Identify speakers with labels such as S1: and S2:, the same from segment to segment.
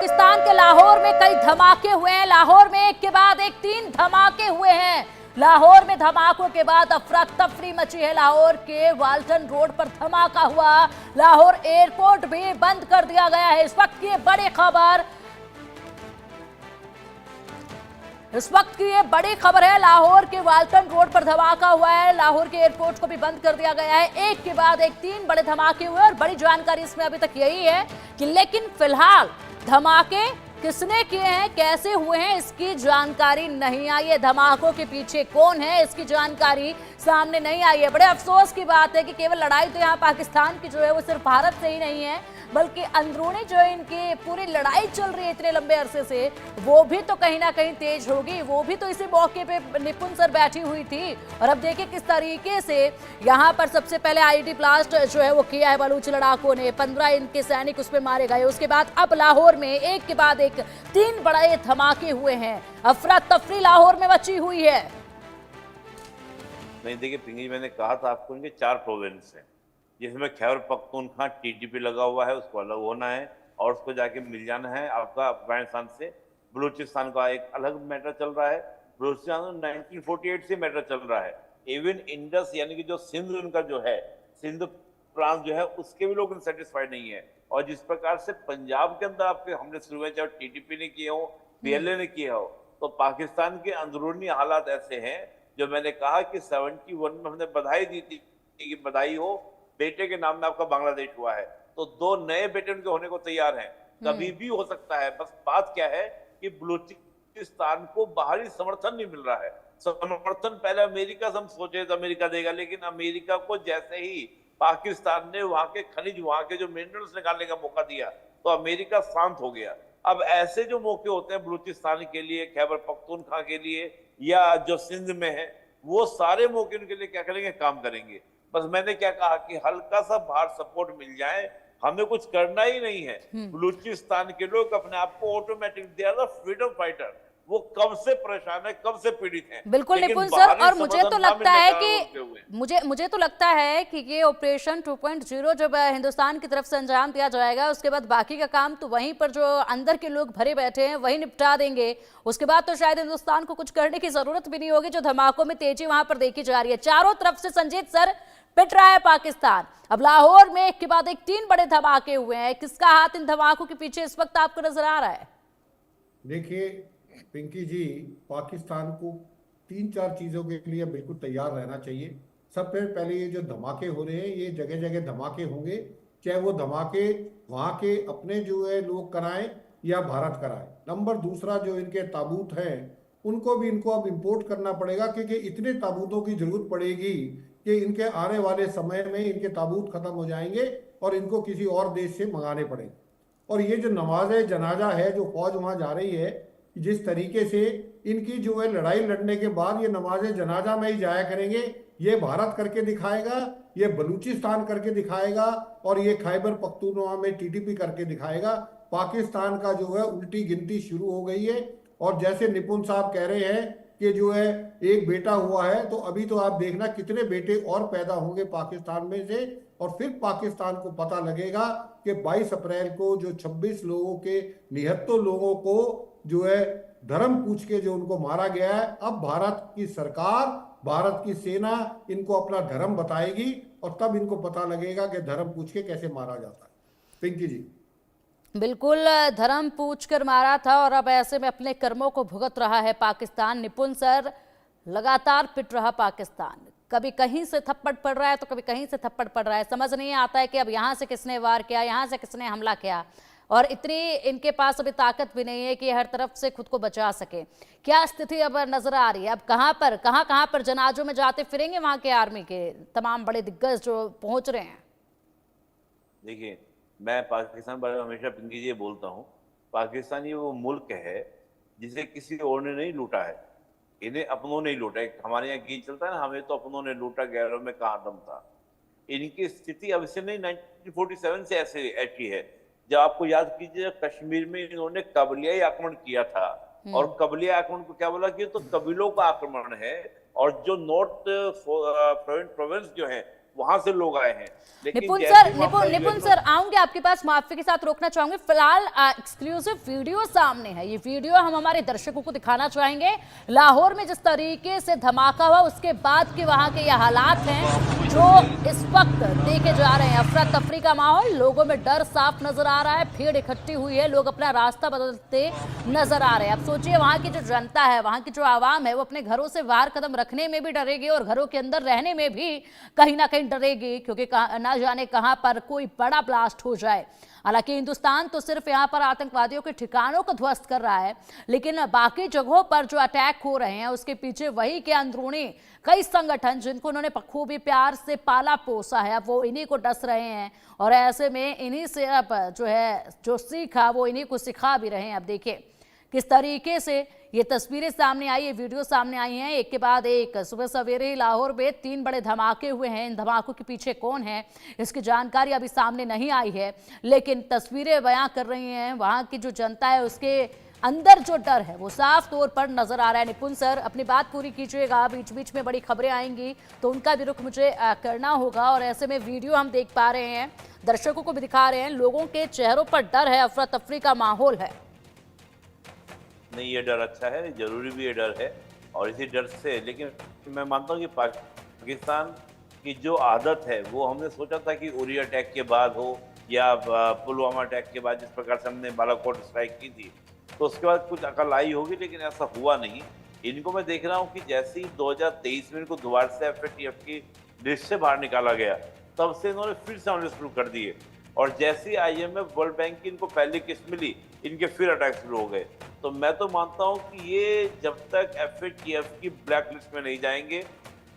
S1: पाकिस्तान के लाहौर में कई धमाके हुए हैं। लाहौर में एक के बाद एक 3 धमाके हुए हैं। लाहौर में धमाकों के बाद अफरा तफरी मची है। लाहौर के वाल्टन रोड पर धमाका हुआ। लाहौर एयरपोर्ट भी बंद कर दिया गया है। इस वक्त की बड़ी खबर है, लाहौर के वाल्टन रोड पर धमाका हुआ है। लाहौर के एयरपोर्ट को भी बंद कर दिया गया है। एक के बाद एक 3 बड़े धमाके हुए और बड़ी जानकारी इसमें अभी तक यही है कि लेकिन फिलहाल धमाके किसने किए हैं, कैसे हुए हैं, इसकी जानकारी नहीं आई है। धमाकों के पीछे कौन है, इसकी जानकारी सामने नहीं आई है। बड़े अफसोस की बात है कि केवल लड़ाई तो यहाँ पाकिस्तान की जो है वो सिर्फ भारत से ही नहीं है, बल्कि अंदरूनी जो है इनकी पूरी लड़ाई चल रही है इतने लंबे अरसे से, वो भी तो कहीं ना कहीं तेज होगी। वो भी तो इसी मौके पे निपुण सर बैठी हुई थी। और अब देखिए किस तरीके से यहाँ पर सबसे पहले आईडी ब्लास्ट जो है वो किया है बलूच लड़ाकों ने। 15 इनके सैनिक उसमें मारे गए। उसके बाद अब लाहौर में एक के बाद एक 3 बड़े धमाके हुए हैं। अफरा तफरी लाहौर में मची हुई है।
S2: नहीं देखिए पिंकी, मैंने कहा था आपको इनके 4 प्रोविंस हैं, जिसमें खैबर पख्तूनख्वा टीटीपी लगा हुआ है, उसको अलग होना है और उसको जाके मिल जाना है आपका अफगानिस्तान से। बलूचिस्तान का एक अलग मैटर चल रहा है। बलूचिस्तान 1948 से मैटर चल रहा है। इवन इंडस यानी कि जो सिंध उनका जो है, सिंध प्रांत जो है, उसके भी लोग सेटिस्फाइड नहीं है। और जिस प्रकार से पंजाब के अंदर आपके हमले शुरू हुए, चाहे टीटीपी ने किए हो, पीएलए ने किए हो, तो पाकिस्तान के अंदरूनी हालात ऐसे हैं जो मैंने कहा कि 71 में हमने बधाई दी थी कि बधाई हो, बेटे के नाम में आपका बांग्लादेश हुआ है, तो 2 नए बेटे उनके होने को तैयार हैं। कभी भी हो सकता है। बस बात क्या है कि बलूचिस्तान को बाहरी समर्थन नहीं मिल रहा है। समर्थन पहले अमेरिका से हम सोचे तो अमेरिका देगा, लेकिन अमेरिका को जैसे ही पाकिस्तान ने वहां के खनिज, वहां के जो मिनरल्स निकालने का मौका दिया, तो अमेरिका शांत हो गया। अब ऐसे जो मौके होते हैं बलूचिस्तान के लिए, खैबर पख्तूनख्वा के लिए, या जो सिंध में है, वो सारे मौके उनके लिए क्या करेंगे, काम करेंगे। बस मैंने क्या कहा कि हल्का सा बाहर सपोर्ट मिल जाए, हमें कुछ करना ही नहीं है। बलूचिस्तान के लोग अपने आप को automatic, they are the freedom fighter, वो कब से परेशान है, कब से पीड़ित हैं।
S1: बिल्कुल निपुण सर, और मुझे तो लगता है कि ये ऑपरेशन 2.0 जब हिंदुस्तान की तरफ से अंजाम दिया जाएगा, उसके बाद बाकी का काम तो वहीं पर जो अंदर के लोग भरे बैठे हैं वही निपटा देंगे। उसके बाद तो शायद हिंदुस्तान को कुछ करने की जरूरत भी नहीं होगी। जो धमाकों में तेजी वहां पर देखी जा रही है, चारों तरफ से संजीत सर पिट रहा है पाकिस्तान। अब लाहौर में एक के बाद एक 3 बड़े धमाके हुए हैं। किसका हाथ इन धमाकों के पीछे इस वक्त आपको नजर आ रहा है?
S3: देखिए पिंकी जी, पाकिस्तान को 3-4 चीज़ों के लिए बिल्कुल तैयार रहना चाहिए। सबसे पहले ये जो धमाके हो रहे हैं, ये जगह जगह धमाके होंगे, चाहे वो धमाके वहाँ के अपने जो है लोग कराएं या भारत कराए। नंबर दूसरा, जो इनके ताबूत हैं उनको भी इनको अब इंपोर्ट करना पड़ेगा, क्योंकि इतने ताबूतों की जरूरत पड़ेगी कि इनके आने वाले समय में इनके ताबूत खत्म हो जाएंगे और इनको किसी और देश से मंगाने पड़ेंगे। और ये जो नमाज जनाजा है, जो फौज वहाँ जा रही है, जिस तरीके से इनकी जो है लड़ाई लड़ने के बाद ये नमाज जनाजा में ही जाया करेंगे, ये भारत करके दिखाएगा, ये बलूचिस्तान करके दिखाएगा, और ये खैबर पख्तूनख्वा में टीटीपी करके दिखाएगा। पाकिस्तान का जो है उल्टी गिनती शुरू हो गई है। और जैसे निपुण साहब कह रहे हैं कि जो है एक बेटा हुआ है, तो अभी तो आप देखना कितने बेटे और पैदा होंगे पाकिस्तान में से। और फिर पाकिस्तान को पता लगेगा कि 22 अप्रैल को जो 26 लोगों के 79 लोगों को जो है धर्म पूछ के जो उनको मारा गया है, अब भारत की सरकार, भारत की सेना इनको अपना धर्म बताएगी और तब इनको पता लगेगा कि धर्म पूछ के कैसे मारा जाता है। पिंकी जी,
S1: बिल्कुल, धर्म पूछकर मारा था और अब ऐसे में अपने कर्मों को भुगत रहा है पाकिस्तान। निपुण सर, लगातार पिट रहा पाकिस्तान, कभी कहीं से थप्पड़ पड़ रहा है तो कभी कहीं से थप्पड़ पड़ रहा है। समझ नहीं आता है कि अब यहाँ से किसने वार किया, यहाँ से किसने हमला किया, और इतनी इनके पास अभी ताकत भी नहीं है कि हर तरफ से खुद को बचा सके। क्या स्थिति अब नजर आ रही है? अब कहाँ पर जनाजों में जाते फिरेंगे वहां के आर्मी के तमाम बड़े दिग्गज जो पहुंच रहे हैं?
S2: देखिए, मैं पाकिस्तान बारे में हमेशा पिंकी जी बोलता हूँ, पाकिस्तान ये वो मुल्क है जिसे किसी और ने नहीं लूटा है, इन्हें अपनों ने ही लूटा है। हमारे यहाँ गीत चलता है ना, हमें तो अपनों ने लूटा, गैरों में कहाँ दम था। इनकी स्थिति अब से नहीं, 1947 से ऐसी है। जब आपको याद कीजिए, कश्मीर में इन्होंने कबलियाई आक्रमण किया था, और कबलिया आक्रमण को क्या बोला कि तो कबीलों का आक्रमण है, और जो नॉर्थ प्रोविंस जो है वहां से लोग आए हैं।
S1: निपुण
S2: जैसे
S1: सर,
S2: वहाँ पर
S1: निपुण सर आऊंगे आपके पास, माफी के साथ रोकना चाहूंगी। फिलहाल एक्सक्लूसिव वीडियो सामने है, ये वीडियो हम हमारे दर्शकों को दिखाना चाहेंगे। लाहौर में जिस तरीके से धमाका हुआ उसके बाद के वहां के ये हालात हैं जो इस वक्त देखे जा रहे हैं। अफरा तफरी का माहौल, लोगों में डर साफ नजर आ रहा है, भीड़ इकट्ठी हुई है, लोग अपना रास्ता बदलते नजर आ रहे हैं। अब सोचिए वहां की जो जनता है, वहां की जो आवाम है, वो अपने घरों से बाहर कदम रखने में भी डरेगी और घरों के अंदर रहने में भी कहीं ना कहीं डरेगी, क्योंकि ना जाने कहां पर कोई बड़ा ब्लास्ट हो जाए। हालांकि हिंदुस्तान तो सिर्फ यहां पर आतंकवादियों के ठिकानों को ध्वस्त कर रहा है, लेकिन बाकी जगहों पर जो अटैक हो रहे हैं उसके पीछे वही के अंदरूनी कई संगठन जिनको उन्होंने बखूबी प्यार से पाला पोसा है, अब वो इन्हीं को डस रहे हैं और ऐसे में इन्हीं से अब जो है जो सीखा वो इन्हीं को सिखा भी रहे हैं। अब देखिए किस तरीके से ये तस्वीरें सामने आई, ये वीडियो सामने आई हैं, एक के बाद एक। सुबह सवेरे ही लाहौर में 3 बड़े धमाके हुए हैं। इन धमाकों के पीछे कौन है इसकी जानकारी अभी सामने नहीं आई है, लेकिन तस्वीरें बयां कर रही हैं वहां की जो जनता है उसके अंदर जो डर है वो साफ तौर पर नजर आ रहा है। निपुण सर अपनी बात पूरी कीजिएगा, बीच बीच में बड़ी खबरें आएंगी तो उनका भी रुख मुझे करना होगा। और ऐसे में वीडियो हम देख पा रहे हैं, दर्शकों को भी दिखा रहे हैं, लोगों के चेहरों पर डर है, अफरा तफरी का माहौल है।
S2: नहीं, ये डर अच्छा है, जरूरी भी ये डर है और इसी डर से, लेकिन मैं मानता हूँ कि पाकिस्तान की जो आदत है वो हमने सोचा था कि उरी अटैक के बाद हो या पुलवामा अटैक के बाद, जिस प्रकार से हमने बालाकोट स्ट्राइक की थी, तो उसके बाद कुछ अकल आई होगी, लेकिन ऐसा हुआ नहीं। इनको मैं देख रहा हूँ कि जैसे ही 2023 में इनको दोबारा से FATF की लिस्ट से बाहर निकाला गया, तब से इन्होंने फिर से हमले शुरू कर दिए और जैसे ही IMF वर्ल्ड बैंक की इनको पहली किस्त मिली, इनके फिर अटैक शुरू हो गए। तो मैं तो मानता हूं कि ये जब तक FATF की ब्लैक लिस्ट में नहीं जाएंगे,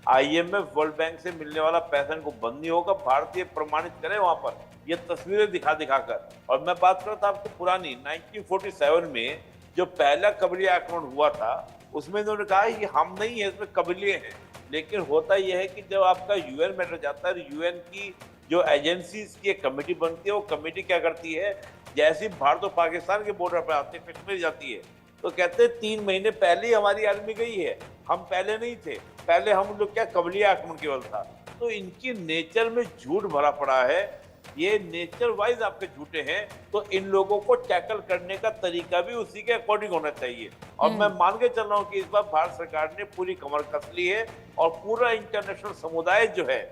S2: IMF वर्ल्ड बैंक से मिलने वाला पैसा इनको बंद नहीं होगा। भारतीय प्रमाणित करे वहां पर ये तस्वीरें दिखा कर। और मैं बात कर रहा था आपको पुरानी 1947 में जो पहला कबीले आक्रमण हुआ था, उसमें इन्होंने कहा कि हम नहीं है, इसमें कबीले हैं। लेकिन होता यह है कि जब आपका UN मैटर जाता है, UN की जो एजेंसीज की एक कमेटी बनती है, वो कमेटी क्या करती है, जैसे भारत और पाकिस्तान के बॉर्डर पर आते हैं, कश्मीर जाती है, तो कहते हैं 3 महीने पहले ही हमारी आर्मी गई है, हम पहले नहीं थे, पहले हम लोग क्या कबीले आक्रमण केवल था। तो इनकी नेचर में झूठ भरा पड़ा है, ये नेचर वाइज आपके झूठे हैं, तो इन लोगों को टैकल करने का तरीका भी उसी के अकॉर्डिंग होना चाहिए। और मैं मान के चल रहा हूँ कि इस बार भारत सरकार ने पूरी कमर कस ली है और पूरा इंटरनेशनल समुदाय जो है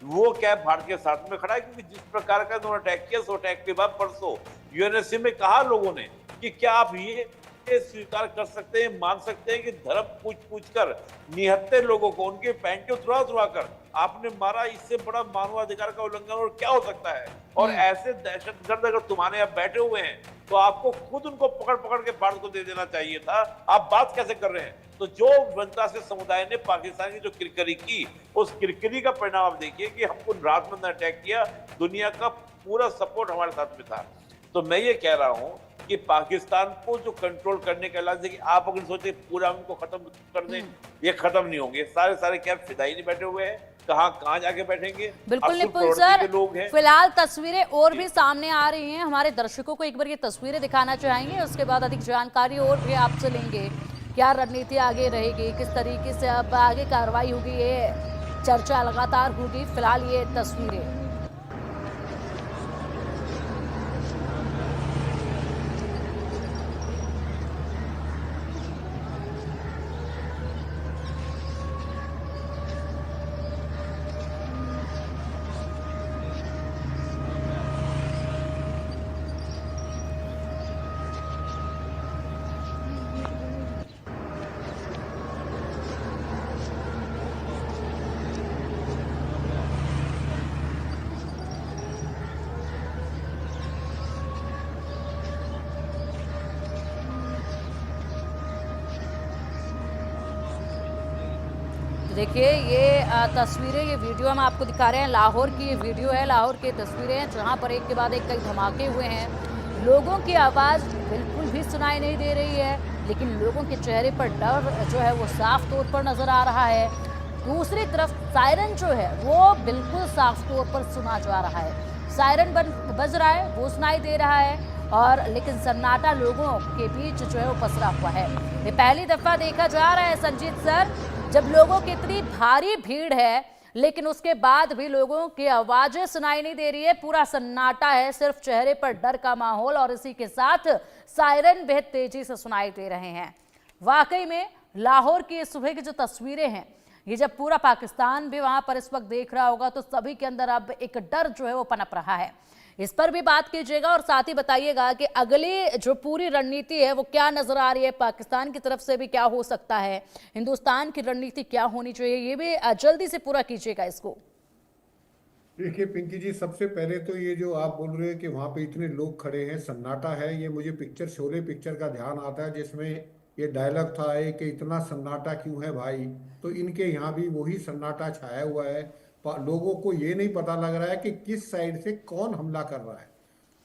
S2: वो क्या भारत के साथ में खड़ा है, क्योंकि जिस प्रकार का उन्होंने अटैक किया, सो अटैक के बाद परसों UNSC में कहा लोगों ने कि क्या आप ये स्वीकार कर सकते हैं, मान सकते हैं कि धर्म पूछ कर निहत्थे लोगों को उनके पैंटियों तुरा कर आपने मारा, इससे बड़ा मानवाधिकार का उल्लंघन और क्या हो सकता है। और ऐसे दहशतगर्द अगर तुम्हारे यहाँ बैठे हुए हैं तो आपको खुद उनको पकड़ के भारत को दे देना चाहिए था, आप बात कैसे कर रहे हैं। तो जो अंतर्राष्ट्रीय समुदाय ने पाकिस्तान की जो किरकिरी की, उस किरकिरी का परिणाम आप देखिए कि हमको रात में अटैक किया, दुनिया का पूरा सपोर्ट हमारे साथ में था। तो मैं ये कह रहा हूँ कि पाकिस्तान को जो कंट्रोल करने का इलाज है कि आप अगर सोचे पूरा उनको खत्म कर दें, ये खत्म नहीं होंगे। सारे क्या फिदाई नहीं बैठे हुए हैं, कहाँ जाके बैठेंगे।
S1: बिल्कुल निपुण सर, फिलहाल तस्वीरें और भी सामने आ रही हैं, हमारे दर्शकों को एक बार ये तस्वीरें दिखाना चाहेंगे, उसके बाद अधिक जानकारी और भी आपसे लेंगे। क्या रणनीति आगे रहेगी, किस तरीके से अब आगे कार्रवाई होगी, ये चर्चा लगातार होगी। फिलहाल ये तस्वीरें देखिए, ये तस्वीरें, ये वीडियो हम आपको दिखा रहे हैं, लाहौर की ये वीडियो है, लाहौर की तस्वीरें हैं जहां पर एक के बाद एक कई धमाके हुए हैं। लोगों की आवाज़ बिल्कुल भी सुनाई नहीं दे रही है, लेकिन लोगों के चेहरे पर डर जो है वो साफ तौर पर नज़र आ रहा है। दूसरी तरफ सायरन जो है वो बिल्कुल साफ तौर पर सुना जा रहा है, सायरन बज रहा है, वो सुनाई दे रहा है, और लेकिन सन्नाटा लोगों के बीच जो है वो पसरा हुआ है। ये पहली दफ़ा देखा जा रहा है संजीत सर, जब लोगों की इतनी भारी भीड़ है लेकिन उसके बाद भी लोगों की आवाजें सुनाई नहीं दे रही है। पूरा सन्नाटा है, सिर्फ चेहरे पर डर का माहौल और इसी के साथ सायरन बेहद तेजी से सुनाई दे रहे हैं। वाकई में लाहौर की सुबह की जो तस्वीरें हैं, ये जब पूरा पाकिस्तान भी वहां पर इस वक्त देख रहा होगा तो सभी के अंदर अब एक डर जो है वो पनप रहा है। इस पर भी बात कीजिएगा और साथ ही बताइएगा कि अगली जो पूरी रणनीति है वो क्या नजर आ रही है, पाकिस्तान की तरफ से भी क्या हो सकता है, हिंदुस्तान की रणनीति क्या होनी चाहिए, ये भी जल्दी से पूरा कीजिएगा इसको।
S3: देखिए पिंकी जी, सबसे पहले तो ये जो आप बोल रहे हैं कि वहां पे इतने लोग खड़े हैं, सन्नाटा है, ये मुझे पिक्चर शोले पिक्चर का ध्यान आता है जिसमें ये डायलॉग था कि इतना सन्नाटा क्यों है भाई। तो इनके यहाँ भी वही सन्नाटा छाया हुआ है। लोगों को ये नहीं पता लग रहा है कि किस साइड से कौन हमला कर रहा है।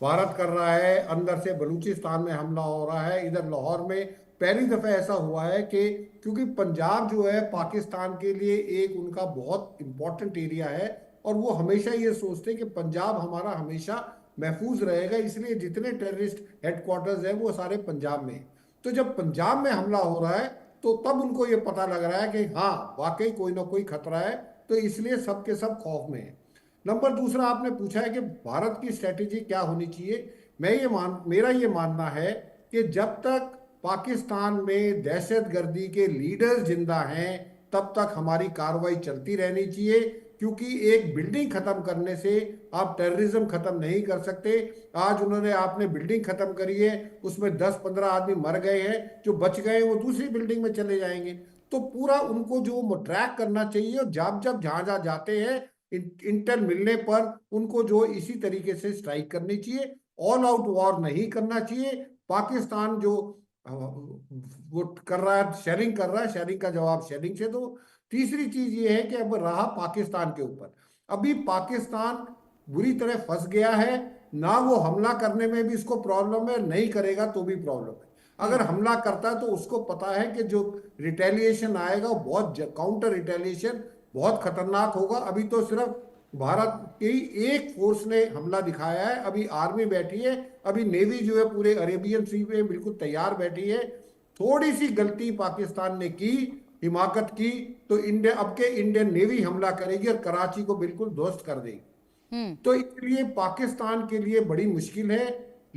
S3: भारत कर रहा है, अंदर से बलूचिस्तान में हमला हो रहा है, इधर लाहौर में पहली दफा ऐसा हुआ है कि क्योंकि पंजाब जो है पाकिस्तान के लिए एक उनका बहुत इंपॉर्टेंट एरिया है और वो हमेशा ये सोचते हैं कि पंजाब हमारा हमेशा महफूज रहेगा, इसलिए जितने टेररिस्ट हेडक्वार्टर्स है वो सारे पंजाब में। तो जब पंजाब में हमला हो रहा है तो तब उनको ये पता लग रहा है कि हाँ वाकई कोई ना कोई खतरा है, तो इसलिए सब के सब खौफ में है। नंबर दूसरा, आपने पूछा है कि भारत की स्ट्रेटेजी क्या होनी चाहिए। मेरा ये मानना है कि जब तक पाकिस्तान में दहशतगर्दी के लीडर्स जिंदा हैं तब तक हमारी कार्रवाई चलती रहनी चाहिए, क्योंकि एक बिल्डिंग खत्म करने से आप टेररिज्म खत्म नहीं कर सकते। आज आपने बिल्डिंग खत्म करी है, उसमें 10-15 आदमी मर गए हैं, जो बच गए वो दूसरी बिल्डिंग में चले जाएंगे। तो पूरा उनको जो ट्रैक करना चाहिए और जब जब जहां जहां जाते हैं इंटेल मिलने पर उनको जो इसी तरीके से स्ट्राइक करनी चाहिए। ऑल आउट वॉर नहीं करना चाहिए। पाकिस्तान जो वो कर रहा है, शेयरिंग कर रहा है, शेयरिंग का जवाब शेयरिंग से दो। तीसरी चीज ये है कि अब रहा पाकिस्तान के ऊपर, अभी पाकिस्तान बुरी तरह फंस गया है। ना वो हमला करने में भी इसको प्रॉब्लम है, नहीं करेगा तो भी प्रॉब्लम है। अगर हमला करता है तो उसको पता है कि जो रिटेलिएशन आएगा वो बहुत काउंटर रिटेलिएशन बहुत खतरनाक होगा। अभी तो सिर्फ भारत की एक फोर्स ने हमला दिखाया है, अभी आर्मी बैठी है, अभी नेवी जो है पूरे अरेबियन सी में बिल्कुल तैयार बैठी है। थोड़ी सी गलती पाकिस्तान ने की, हिमाकत की, तो इंडियन नेवी हमला करेगी और कराची को बिल्कुल ध्वस्त कर देगी। तो इसलिए पाकिस्तान के लिए बड़ी मुश्किल है,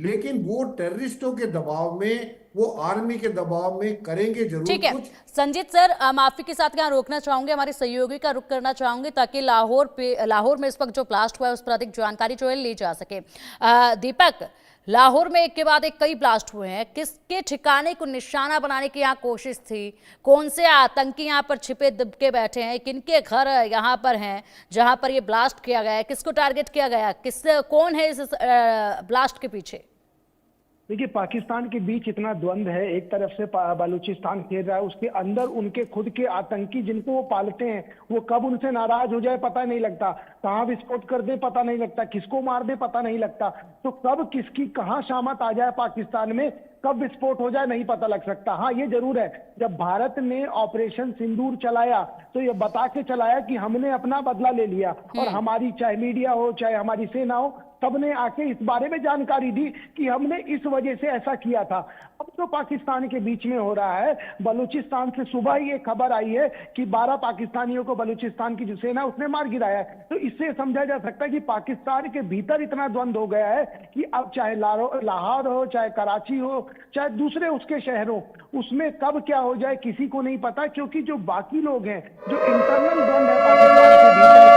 S3: लेकिन वो टेररिस्टों के दबाव में, वो आर्मी के दबाव में करेंगे जरूर।
S1: ठीक है संजीत सर, माफी के साथ यहाँ रोकना चाहूंगे, हमारे सहयोगी का रुख करना चाहूंगे ताकि लाहौर में इस वक्त जो ब्लास्ट हुआ है उस पर अधिक जानकारी जो है ली जा सके। दीपक, लाहौर में एक के बाद एक कई ब्लास्ट हुए हैं, किसके ठिकाने को निशाना बनाने की यहाँ कोशिश थी, कौन से आतंकी यहाँ पर छिपे दबके बैठे हैं, किनके घर यहाँ पर हैं जहाँ पर ये ब्लास्ट किया गया है, किसको टारगेट किया गया, कौन है इस ब्लास्ट के पीछे?
S4: देखिए, पाकिस्तान के बीच इतना द्वंद्व है, एक तरफ से बलूचिस्तान खेल रहा है, उसके अंदर उनके खुद के आतंकी जिनको वो पालते हैं वो कब उनसे नाराज हो जाए पता नहीं लगता, कहाँ विस्फोट कर दे पता नहीं लगता, किसको मार दे पता नहीं लगता, तो कब किसकी कहाँ शामत आ जाए पाकिस्तान में, कब विस्फोट हो जाए नहीं पता लग सकता। हाँ ये जरूर है, जब भारत ने ऑपरेशन सिंदूर चलाया तो ये बता के चलाया कि हमने अपना बदला ले लिया, और हमारी चाहे मीडिया हो चाहे हमारी सेना हो सबने आके इस बारे में जानकारी दी कि हमने इस वजह से ऐसा किया था। अब तो पाकिस्तान के बीच में हो रहा है, बलूचिस्तान से सुबह ही एक खबर आई है कि 12 पाकिस्तानियों को बलूचिस्तान की जो सेना उसने मार गिराया है। तो इससे समझा जा सकता है कि पाकिस्तान के भीतर इतना द्वंद्व हो गया है कि अब चाहे लाहौर हो, चाहे कराची हो, चाहे दूसरे उसके शहरों, उसमें कब क्या हो जाए किसी को नहीं पता, क्योंकि जो बाकी लोग हैं, जो इंटरनल द्वंद्व है पाकिस्तान के भीतर।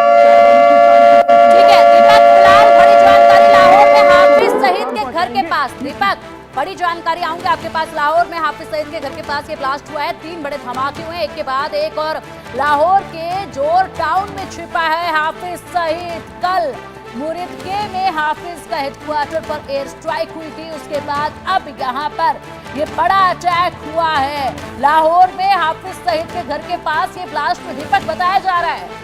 S1: ठीक है दीपक, फिलहाल बड़ी जानकारी लाहौर में हाफिज सईद के घर के पास, दीपक बड़ी जानकारी आऊंगी आपके पास, लाहौर में हाफिज सईद के घर के पास ये ब्लास्ट हुआ है, 3 बड़े धमाके हुए हैं एक के बाद एक, और लाहौर के जोर टाउन में छिपा है हाफिज सईद। कल मुरिदके में हाफिज का हेडक्वार्टर पर एयर स्ट्राइक हुई थी, उसके बाद अब यहाँ पर ये बड़ा अटैक हुआ है लाहौर में हाफिज सईद के घर के पास, ये ब्लास्ट दीपक बताया जा रहा है।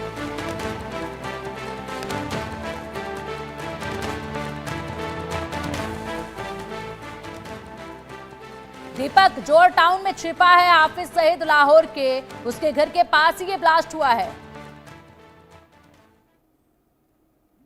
S1: दीपक, जोर टाउन में छिपा है हाफिज सईद लाहौर के, उसके घर के पास ही ये ब्लास्ट हुआ है।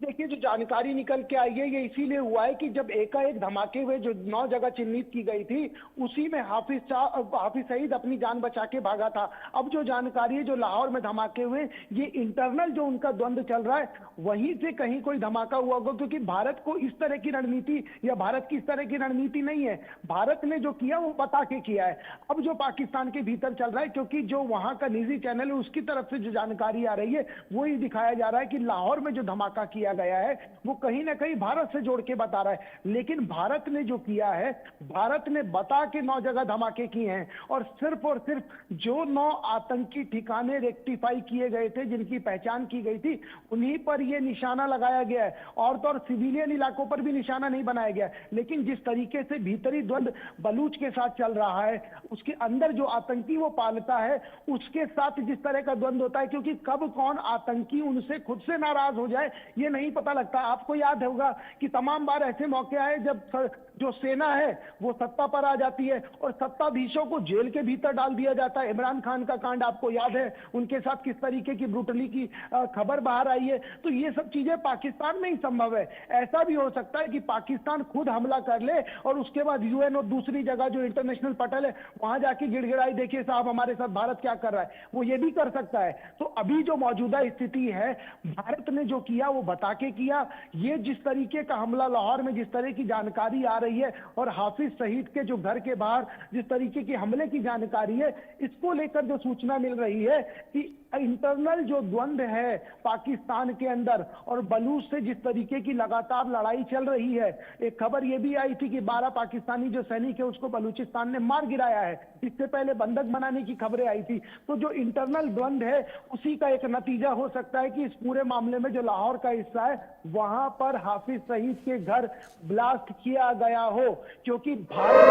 S4: देखिए, जो जानकारी निकल के आई है ये इसीलिए हुआ है कि जब एकाएक धमाके हुए, जो 9 जगह चिन्हित की गई थी, उसी में हाफिज सईद अपनी जान बचा के भागा था। अब जो जानकारी है, जो लाहौर में धमाके हुए, ये इंटरनल जो उनका द्वंद्व चल रहा है वहीं से कहीं कोई धमाका हुआ होगा, क्योंकि भारत को इस तरह की रणनीति या भारत की इस तरह की रणनीति नहीं है। भारत ने जो किया वो बता के किया है। अब जो पाकिस्तान के भीतर चल रहा है, क्योंकि जो वहां का निजी चैनल है उसकी तरफ से जो जानकारी आ रही है वो ही दिखाया जा रहा है कि लाहौर में जो धमाका किया गया है वो कहीं ना कहीं भारत से जोड़ के बता रहा है। लेकिन भारत ने जो किया है, भारत ने बता के 9 जगह धमाके किए हैं, और सिर्फ जो 9 आतंकी ठिकाने रेक्टिफाई किए गए थे, जिनकी पहचान की गई थी, उन्हीं पर ये निशाना लगाया गया है, और तो और सिविलियन इलाकों पर भी निशाना नहीं बनाया गया। लेकिन जिस तरीके से भीतरी द्वंद बलूच के साथ चल रहा है, उसके अंदर जो आतंकी वो पालता है, उसके साथ जिस तरह का द्वंद होता है, क्योंकि कब कौन आतंकी उनसे खुद से नाराज हो जाए ये नहीं पता लगता। आपको याद होगा कि तमाम बार ऐसे मौके आए जब जो सेना है वो सत्ता पर आ जाती है और सत्ताधीशों को जेल के भीतर डाल दिया जाता है। इमरान खान का कांड आपको याद है, उनके साथ किस तरीके की ब्रूटली की खबर बाहर आई है। तो ये सब चीजें पाकिस्तान में ही संभव है। ऐसा भी हो सकता है कि पाकिस्तान खुद हमला कर ले और उसके बाद यूएन और दूसरी जगह जो इंटरनेशनल पटल है वहां जाके गिड़गिड़ाई, देखिए साहब हमारे साथ भारत क्या कर रहा है, वो ये भी कर सकता है। तो अभी जो मौजूदा स्थिति है, भारत ने जो किया वो बता के किया। ये जिस तरीके का हमला लाहौर में, जिस तरह की जानकारी आ रही है, और हाफिज सईद के जो घर के बाहर जिस तरीके के हमले की जानकारी है, इसको लेकर जो सूचना मिल रही है कि इंटरनल जो द्वंद है पाकिस्तान के अंदर और बलूच से जिस तरीके की लगातार लड़ाई चल रही है। एक खबर यह भी आई थी कि 12 पाकिस्तानी जो सैनिक है उसको बलूचिस्तान ने मार गिराया है। इससे पहले बंधक बनाने की खबरें आई थी। तो जो इंटरनल द्वंद है उसी का एक नतीजा हो सकता है कि इस पूरे मामले में जो लाहौर का हिस्सा है वहां पर हाफिज सईद के घर ब्लास्ट किया गया हो, क्योंकि भारत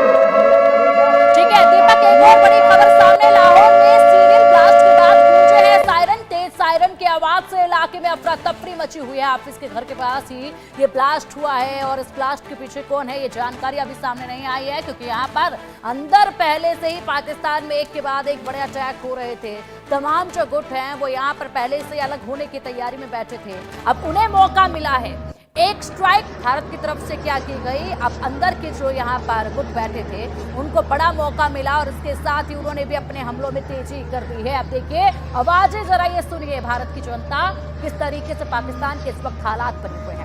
S1: ठीक है दीपक, एक और बड़ी खबर सामने, लाहौर में सीरियल ब्लास्ट के बाद गूंजे हैं सायरन। तेज सायरन की आवाज से इलाके में अफरा तफरी मची हुई है। हाफिज के घर के पास ही ये ब्लास्ट हुआ है और इस ब्लास्ट के पीछे कौन है ये जानकारी अभी सामने नहीं आई है, क्योंकि यहाँ पर अंदर पहले से ही पाकिस्तान में एक के बाद एक बड़े अटैक हो रहे थे। तमाम जो गुट हैं वो यहाँ पर पहले से अलग होने की तैयारी में बैठे थे। अब उन्हें मौका मिला है। एक स्ट्राइक भारत की तरफ से क्या की गई, अब अंदर के जो यहाँ पर गुट बैठे थे उनको बड़ा मौका मिला और इसके साथ ही उन्होंने भी अपने हमलों में तेजी कर दी है। अब देखिए आवाजें जरा ये सुनिए, भारत की जनता किस तरीके से पाकिस्तान के इस वक्त हालात बने हुए हैं।